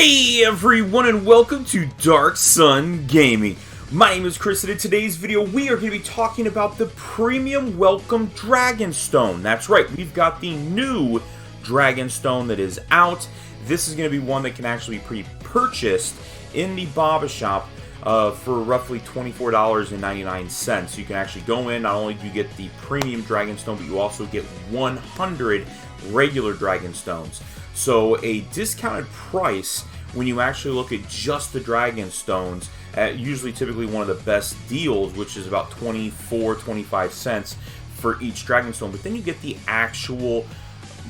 Hey everyone, and welcome to Darkson Gaming. My name is Chris, and in today's video we are going to be talking about the Premium Welcome Dragon Stone. That's right, we've got the new Dragon Stone that is out. This is going to be one that can actually be pre-purchased in the Baba Shop for roughly $24.99. You can actually go in, not only do you get the Premium Dragon Stone, but you also get 100 regular Dragon Stones. So a discounted price when you actually look at just the Dragon Stones, at usually typically one of the best deals, which is about 25 cents for each Dragon Stone. But then you get the actual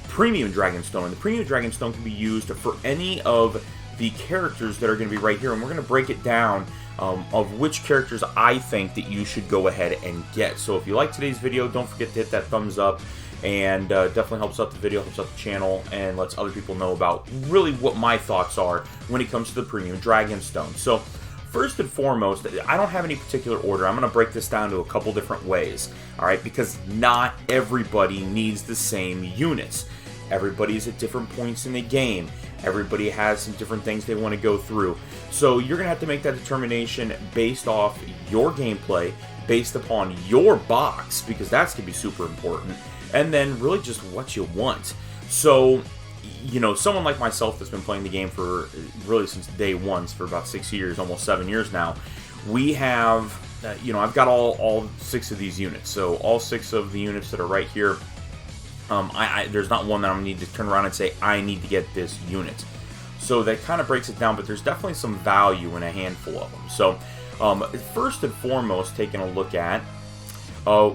Premium Dragon Stone, and the Premium Dragon Stone can be used for any of the characters that are going to be right here, and we're going to break it down of which characters I think that you should go ahead and get. So if you like today's video, don't forget to hit that thumbs up, and definitely helps out the video, helps out the channel, and lets other people know about really what my thoughts are when it comes to the Premium Dragon Stone. So first and foremost, I don't have any particular order. I'm going to break this down to a couple different ways, alright, because not everybody needs the same units. Everybody's at different points in the game. Everybody has some different things they want to go through. So you're going to have to make that determination based off your gameplay, based upon your box, because that's going to be super important, and then really just what you want. So, you know, someone like myself that's been playing the game for really since day one, for about 6 years, almost 7 years now, we have, you know, I've got all 6 of these units. So all 6 of the units that are right here, there's not one that I'm going to need to turn around and say, I need to get this unit. So that kind of breaks it down, but there's definitely some value in a handful of them. So first and foremost, taking a look at,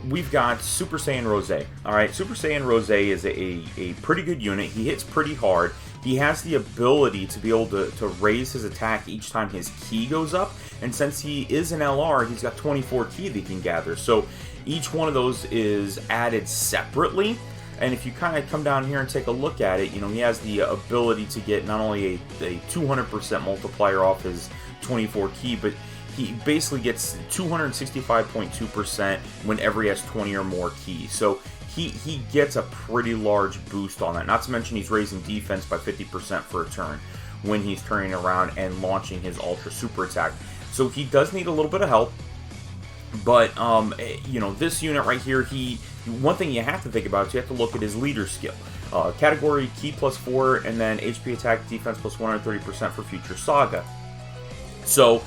we've got Super Saiyan Rose. Alright, Super Saiyan Rose is a pretty good unit. He hits pretty hard. He has the ability to be able to raise his attack each time his ki goes up. And since he is an LR, he's got 24 ki that he can gather. So each one of those is added separately. And if you kind of come down here and take a look at it, you know, he has the ability to get not only a 200% multiplier off his 24 ki, but he basically gets 265.2% whenever he has 20 or more keys. So he gets a pretty large boost on that. Not to mention he's raising defense by 50% for a turn when he's turning around and launching his Ultra Super Attack. So he does need a little bit of help. But, you know, this unit right here, one thing you have to think about is you have to look at his leader skill. Category Ki +4, and then HP Attack Defense plus 130% for Future Saga. So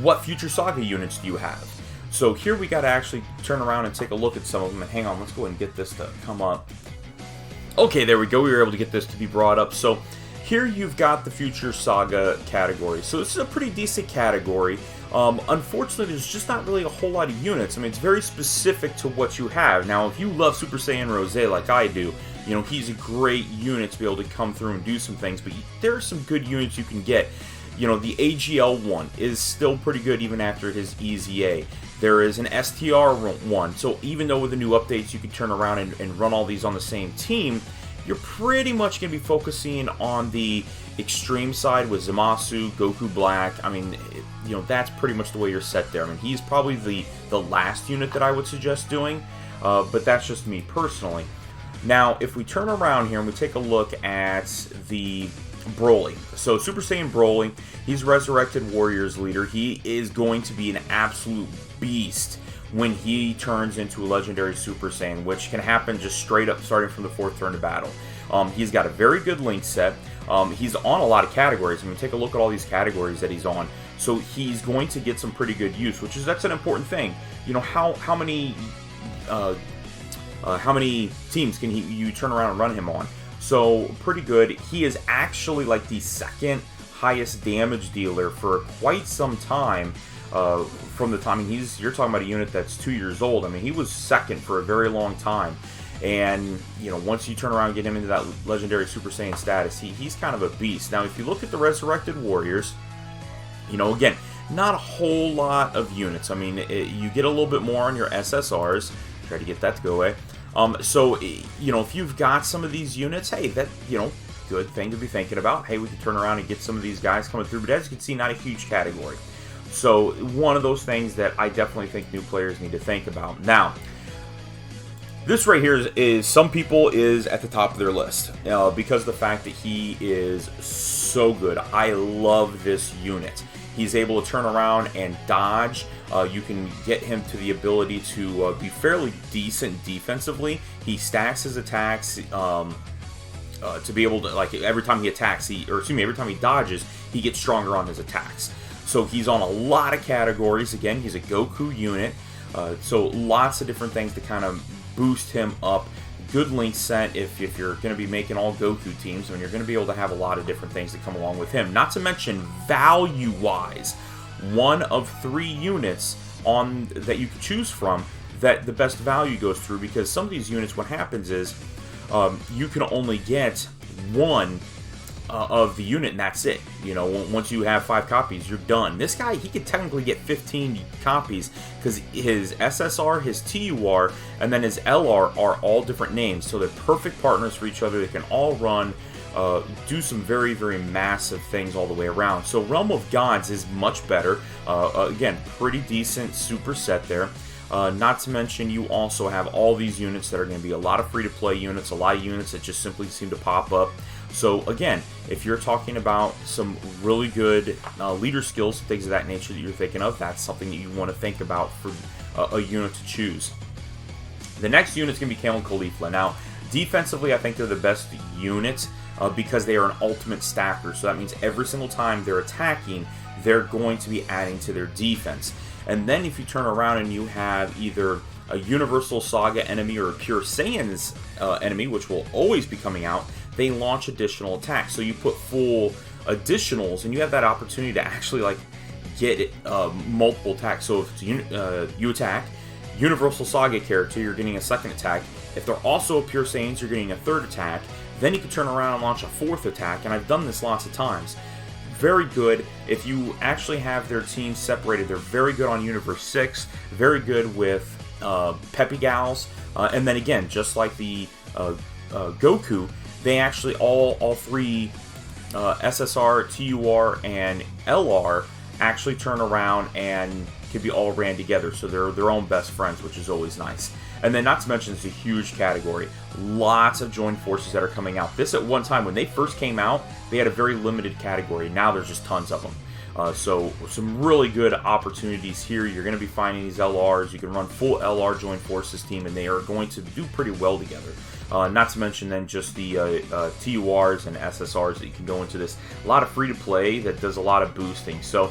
what Future Saga units do you have? So here we got to actually turn around and take a look at some of them. And hang on, let's go ahead and get this to come up. Okay, there we go. We were able to get this to be brought up. So here you've got the Future Saga category. So this is a pretty decent category. Unfortunately, there's just not really a whole lot of units. I mean, it's very specific to what you have. Now, if you love Super Saiyan Rose like I do, you know, he's a great unit to be able to come through and do some things. But there are some good units you can get. You know, the AGL one is still pretty good even after his EZA. There is an STR one, so even though with the new updates you can turn around and run all these on the same team, you're pretty much going to be focusing on the extreme side with Zamasu, Goku Black. I mean, you know, that's pretty much the way you're set there. I mean, he's probably the last unit that I would suggest doing, but that's just me personally. Now, if we turn around here and we take a look at the Broly. So Super Saiyan Broly, he's Resurrected Warriors leader. He is going to be an absolute beast when he turns into a Legendary Super Saiyan, which can happen just straight up starting from the 4th turn of battle. He's got a very good link set. He's on a lot of categories. I mean, take a look at all these categories that he's on. So he's going to get some pretty good use, that's an important thing. You know, how many teams can you turn around and run him on? So, pretty good. He is actually like the 2nd highest damage dealer for quite some time from the time you're talking about a unit that's 2 years old. I mean, he was 2nd for a very long time. And, you know, once you turn around and get him into that Legendary Super Saiyan status, he's kind of a beast. Now, if you look at the Resurrected Warriors, you know, again, not a whole lot of units. I mean, you get a little bit more on your SSRs. Try to get that to go away. So, you know, if you've got some of these units, hey, that, you know, good thing to be thinking about. Hey, we can turn around and get some of these guys coming through. But as you can see, not a huge category. So, one of those things that I definitely think new players need to think about. Now, this right here is some people is at the top of their list because of the fact that he is so good. I love this unit. He's able to turn around and dodge. You can get him to the ability to be fairly decent defensively. He stacks his attacks to be able to, like, every time he attacks, every time he dodges, he gets stronger on his attacks. So he's on a lot of categories. Again, he's a Goku unit. So lots of different things to kind of boost him up. Good link set if you're going to be making all Goku teams. I mean, you're going to be able to have a lot of different things that come along with him. Not to mention, value-wise, one of 3 units that you can choose from that the best value goes through, because some of these units, what happens is you can only get one of the unit, and that's it. You know, once you have 5 copies, you're done. This guy, he could technically get 15 copies because his SSR, his TUR, and then his LR are all different names. So they're perfect partners for each other. They can all run, do some very, very massive things all the way around. So Realm of Gods is much better. Again, pretty decent super set there. Not to mention, you also have all these units that are going to be a lot of free-to-play units, a lot of units that just simply seem to pop up. So again, if you're talking about some really good leader skills, things of that nature that you're thinking of, that's something that you want to think about for a unit to choose. The next unit is going to be Kale and Caulifla. Now, defensively, I think they're the best unit because they are an ultimate stacker. So that means every single time they're attacking, they're going to be adding to their defense. And then if you turn around and you have either a Universal Saga enemy or a Pure Saiyan's enemy, which will always be coming out, they launch additional attacks. So you put full additionals, and you have that opportunity to actually, like, get multiple attacks. So if it's you attack, Universal Saga character, you're getting a second attack. If they're also Pure Saiyans, you're getting a third attack. Then you can turn around and launch a 4th attack, and I've done this lots of times. Very good. If you actually have their teams separated, they're very good on Universe 6, very good with Peppy Gals, and then again, just like the Goku, they actually all 3 SSR, TUR, and LR actually turn around and can be all ran together, so they're their own best friends, which is always nice. And then not to mention, it's a huge category. Lots of joined forces that are coming out. This, at one time, when they first came out, they had a very limited category. Now there's just tons of them. So some really good opportunities here. You're going to be finding these LRs. You can run full LR joined forces team, and they are going to do pretty well together. Not to mention then just the TURs and SSRs that you can go into this. A lot of free-to-play that does a lot of boosting. So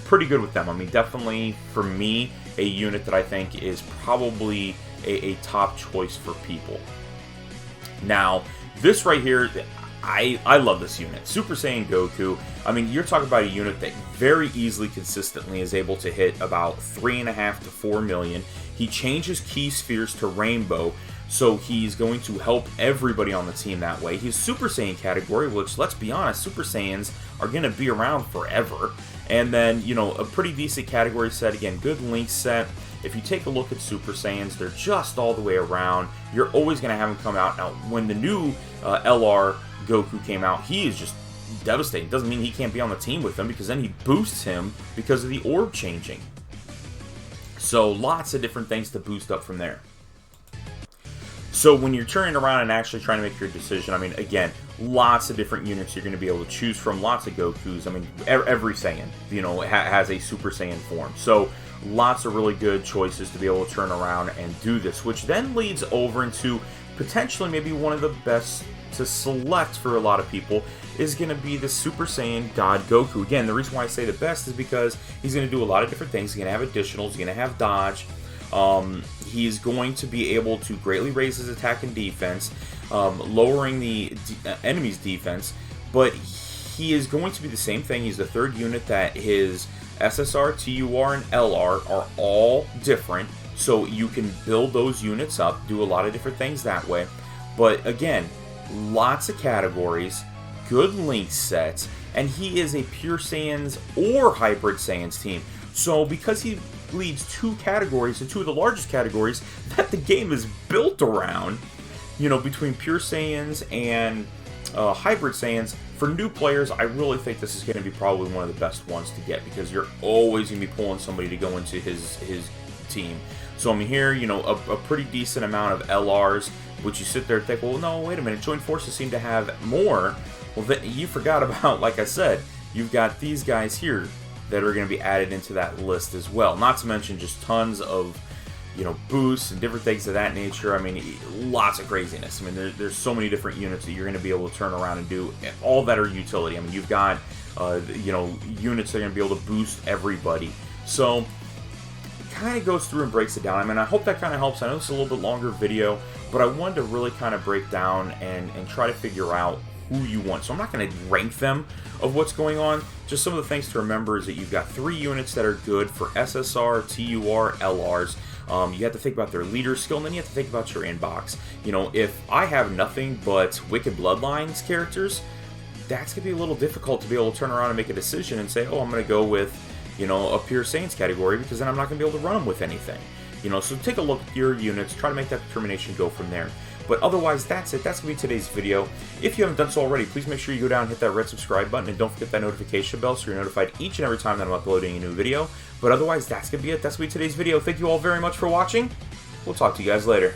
pretty good with them. I mean, definitely, for me, a unit that I think is probably a top choice for people. Now, this right here, I love this unit. Super Saiyan Goku. I mean, you're talking about a unit that very easily, consistently is able to hit about 3.5 to 4 million. He changes key spheres to rainbow, so he's going to help everybody on the team that way. He's Super Saiyan category, which, let's be honest, Super Saiyans are going to be around forever. And then, you know, a pretty decent category set. Again, good link set. If you take a look at Super Saiyans, they're just all the way around. You're always going to have them come out. Now, when the new LR Goku came out, he is just devastating. Doesn't mean he can't be on the team with them, because then he boosts him because of the orb changing. So lots of different things to boost up from there. So when you're turning around and actually trying to make your decision, I mean, again, lots of different units you're going to be able to choose from. Lots of Gokus. I mean, every Saiyan, you know, has a Super Saiyan form. So lots of really good choices to be able to turn around and do this, which then leads over into potentially maybe one of the best to select for a lot of people is going to be the Super Saiyan God Goku. Again, the reason why I say the best is because he's going to do a lot of different things. He's going to have additionals. He's going to have dodge. He's going to be able to greatly raise his attack and defense, lowering the enemy's defense, but he is going to be the same thing. He's the third unit that his SSR, TUR, and LR are all different, so you can build those units up, do a lot of different things that way. But again, lots of categories, good link sets, and he is a Pure Saiyans or Hybrid Saiyans team. So because he leads 2 categories, and 2 of the largest categories that the game is built around, you know, between Pure Saiyans and Hybrid Saiyans, for new players, I really think this is going to be probably one of the best ones to get, because you're always going to be pulling somebody to go into his team. So I mean, here, you know, a pretty decent amount of LRs, which you sit there and think, well, no, wait a minute, Joint Forces seem to have more. Well, you forgot about, like I said, you've got these guys here that are going to be added into that list as well. Not to mention just tons of, you know, boosts and different things of that nature. I mean, lots of craziness. I mean, there's so many different units that you're going to be able to turn around and do, all that are utility. I mean, you've got, you know, units that are going to be able to boost everybody. So, it kind of goes through and breaks it down. I mean, I hope that kind of helps. I know it's a little bit longer video, but I wanted to really kind of break down and try to figure out who you want. So I'm not going to rank them of what's going on. Just some of the things to remember is that you've got 3 units that are good for SSR, TUR, LRs. You have to think about their leader skill, and then you have to think about your inbox. You know, if I have nothing but Wicked Bloodlines characters, that's going to be a little difficult to be able to turn around and make a decision and say, oh, I'm going to go with, you know, a Pure Saiyans category, because then I'm not going to be able to run them with anything. You know, so take a look at your units, try to make that determination, go from there. But otherwise, that's it. That's going to be today's video. If you haven't done so already, please make sure you go down and hit that red subscribe button, and don't forget that notification bell so you're notified each and every time that I'm uploading a new video. But otherwise, that's going to be it. That's going to be today's video. Thank you all very much for watching. We'll talk to you guys later.